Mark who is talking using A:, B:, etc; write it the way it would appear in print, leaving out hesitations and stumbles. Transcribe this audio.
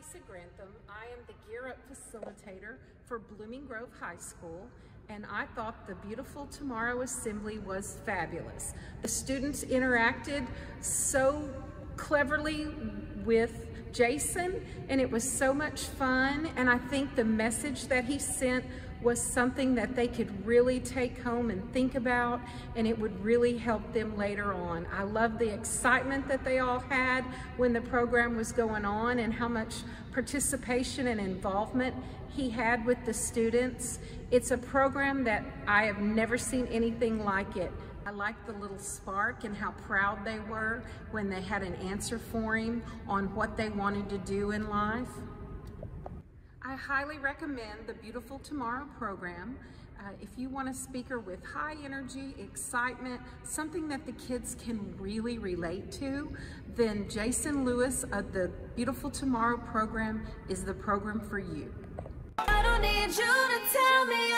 A: Lisa Grantham. I am the Gear Up facilitator for Blooming Grove High School, and I thought the Beautiful Tomorrow Assembly was fabulous. The students interacted so cleverly with Jason, and it was so much fun, and I think the message that he sent was something that they could really take home and think about, and it would really help them later on. I love the excitement that they all had when the program was going on and how much participation and involvement he had with the students. It's a program that I have never seen anything like it. I liked the little spark and how proud they were when they had an answer for him on what they wanted to do in life. I highly recommend the Beautiful Tomorrow program. If you want a speaker with high energy, excitement, something that the kids can really relate to, then Jason Lewis of the Beautiful Tomorrow program is the program for you.
B: I don't need you to tell me